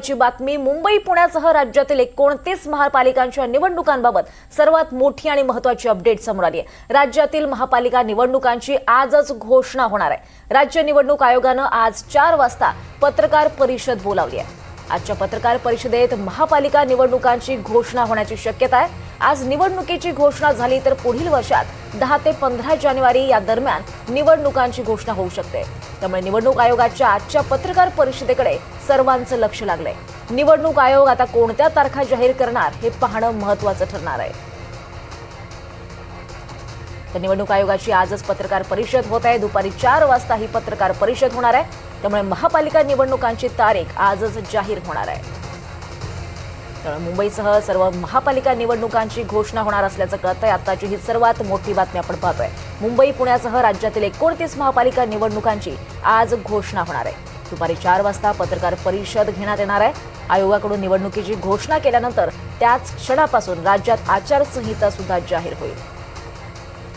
ची बातमी मुंबई पुण्यासह राज्यातील 29 महापालिकांच्या निवडणुकांबाबत सर्वात मोठी आणि महत्त्वाची अपडेट समोर आली आहे। राज्यातील महापालिका निवडणुकांची आजच घोषणा होणार आहे। राज्य निवडणूक आयोगाने आज 4 वाजता पत्रकार परिषद बोलावली आहे। आजच्या पत्रकार परिषदेत महापालिका निवडणुकांची घोषणा होण्याची शक्यता आहे। आज निवडणुकीची घोषणा झाली तर पुढील वर्षात 10 ते 15 जानेवारी या दरम्यान निवडणुकांची घोषणा होऊ शकते। त्यामुळे निवडणूक आयोगाच्या आजच्या पत्रकार परिषदेकडे सर्वांचं लक्ष लागलंय। निवडणूक आयोग आता कोणत्या तारखा जाहीर करणार हे पाहणं महत्त्वाचं ठरणार आहे। तर निवडणूक आयोगाची आजच पत्रकार परिषद होत आहे। दुपारी 4 वाजता ही पत्रकार परिषद होणार आहे। त्यामुळे महापालिका निवडणुकांची तारीख आजच जाहीर होणार आहे। त्यामुळे मुंबईसह सर्व महापालिका निवडणुकांची घोषणा होणार असल्याचं कळतंय। आताची ही सर्वात मोठी बातमी आपण पाहतोय। मुंबई पुण्यासह राज्यातील 29 महापालिका निवडणुकांची आज घोषणा होणार आहे। दुपारी 4 वाजता पत्रकार परिषद घेण्यात येणार आहे। आयोगाकडून निवडणुकीची घोषणा केल्यानंतर त्याच क्षणापासून राज्यात आचारसंहिता सुद्धा जाहीर होईल।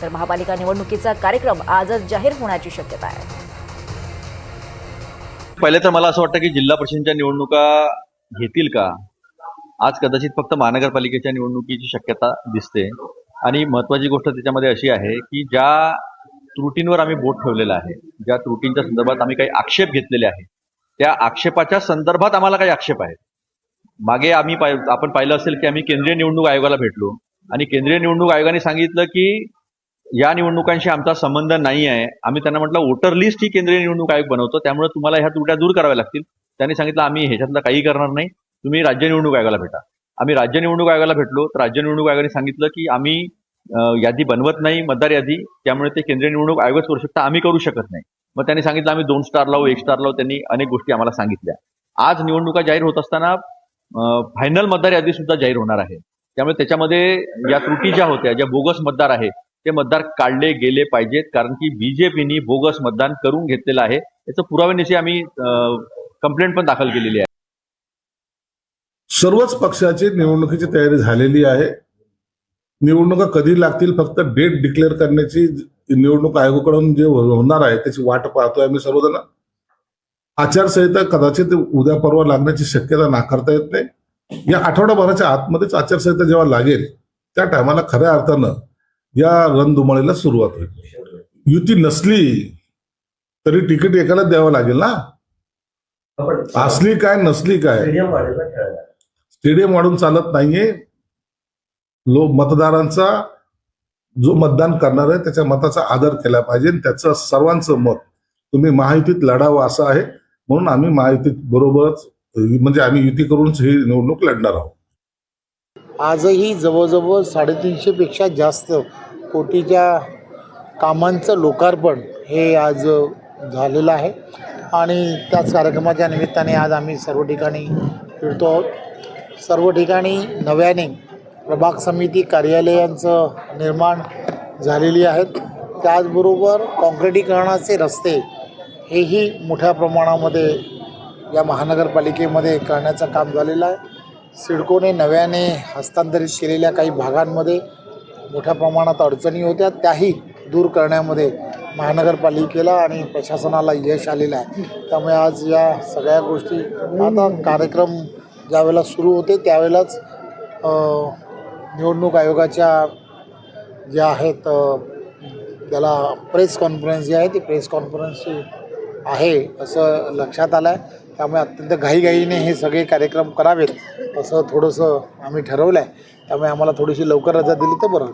तर महापालिका निवडणुकीचा कार्यक्रम आजच जाहीर होण्याची शक्यता आहे। पहिले तर मला असं वाटतं की जिल्हा परिषदेच्या निवडणुका घेतील का, आज कदाचित फक्त महानगरपालिकेच्या निवडणुकीची शक्यता दिसते। आणि महत्त्वाची गोष्ट त्याच्यामध्ये अशी आहे की ज्या त्रुटींवर आम्ही बोट ठेवलेलं आहे, ज्या त्रुटींच्या संदर्भात आम्ही काही आक्षेप घेतलेले आहे, त्या आक्षेपाच्या संदर्भात आम्हाला काही आक्षेप आहेत। मागे आपण पाहिलं असेल की आम्ही केंद्रीय निवडणूक आयोगाला भेटलो आणि केंद्रीय निवडणूक आयोगाने सांगितलं की या निवडणुकांशी आमचा संबंध नाही आहे। आम्ही त्यांना म्हटलं वोटर लिस्ट ही केंद्रीय निवडणूक आयोग बनवतो, त्यामुळे तुम्हाला ह्या त्रुट्या दूर कराव्या लागतील। त्यांनी सांगितलं आम्ही ह्याच्यातलं काही करणार नाही, तुम्ही राज्य निवडणूक आयोगाला भेटा। आम्ही राज्य निवडणूक आयोगाला भेटलो तर राज्य निवडणूक आयोगाने सांगितलं की आम्ही यादी बनवत नाही, मतदार यादी, त्यामुळे ते केंद्रीय निवडणूक आयोगच करू शकता, आम्ही करू शकत नाही। मग त्यांनी सांगितलं आम्ही 2 स्टार लावू, 1 स्टार लावू, त्यांनी अनेक गोष्टी आम्हाला सांगितल्या। आज निवडणुका जाहीर होत असताना फायनल मतदार यादी सुद्धा जाहीर होणार आहे। त्यामुळे त्याच्यामध्ये या त्रुटी ज्या होत्या, ज्या बोगस मतदार आहेत, ते मतदार काढले गेले पाहिजेत, कारण की बीजेपीनी बोगस मतदान करून घेतलेलं आहे। याचं पुराव्यानिशी आम्ही कंप्लेंट पण दाखल केलेली आहे। सर्वच पक्षाची निवडणुकीची तयारी झालेली आहे। निवडणुका कधी लागतील फक्त डेट डिक्लेअर करण्याची निवडणूक आयोगाकडून जे होणार आहे त्याची वाट पाहतोय आम्ही सर्वजण। आचारसंहिता कदाचित उद्या परवा लागण्याची शक्यता नाकारता येत नाही। या आठवडाभराच्या आतमध्येच आचारसंहिता जेव्हा लागेल त्या टायमाला खऱ्या अर्थानं या रणधुमाळीला सुरुवात होईल। युती नसली तरी तिकीट एकालाच द्यावं लागेल ना, असली काय नसली काय। स्टेडियम वाढून चालत नाहीये। मतदारांचा जो मतदान करणार आहे त्याच्या मताचा आदर केला पाहिजे। त्याचं सर्वांचं मत तुम्ही महायुतीत लढावं असं आहे, म्हणून आम्ही महायुतीत बरोबरच म्हणजे आम्ही युती करूनच ही निवडणूक लढणार आहोत। आजही जवळजवळ 350 पेक्षा जास्त कोटीच्या कामांचं लोकार्पण हे आज झालेलं आहे आणि त्याच कार्यक्रमाच्या निमित्ताने आज आम्ही सर्व ठिकाणी फिरतो आहोत। सर्व ठिकाणी नव्याने प्रभाग समिती कार्यालयांचं निर्माण झालेली आहेत। त्याचबरोबर काँक्रिटीकरणाचे रस्ते हेही मोठ्या प्रमाणामध्ये या महानगरपालिकेमध्ये करण्याचं काम झालेलं आहे। सिडकोने नव्याने हस्तांतरित केलेल्या काही भागांमध्ये मोठ्या प्रमाणात अडचणी होत्या, त्याही दूर करण्यामध्ये महानगरपालिकेला आणि प्रशासनाला यश आलेलं आहे। त्यामुळे आज या सगळ्या गोष्टी आता कार्यक्रम ज्यावेळेला सुरू होते त्यावेळेलाच निवडणूक आयोगाच्या ज्या आहेत त्याला प्रेस कॉन्फरन्स जी आहे ती प्रेस कॉन्फरन्स आहे असं लक्षात आलं आहे। त्यामुळे अत्यंत घाईघाईने हे सगळे कार्यक्रम करावेत असं थोडंसं आम्ही ठरवलं आहे। त्यामुळे आम्हाला थोडीशी लवकर रजा दिली तर बरं।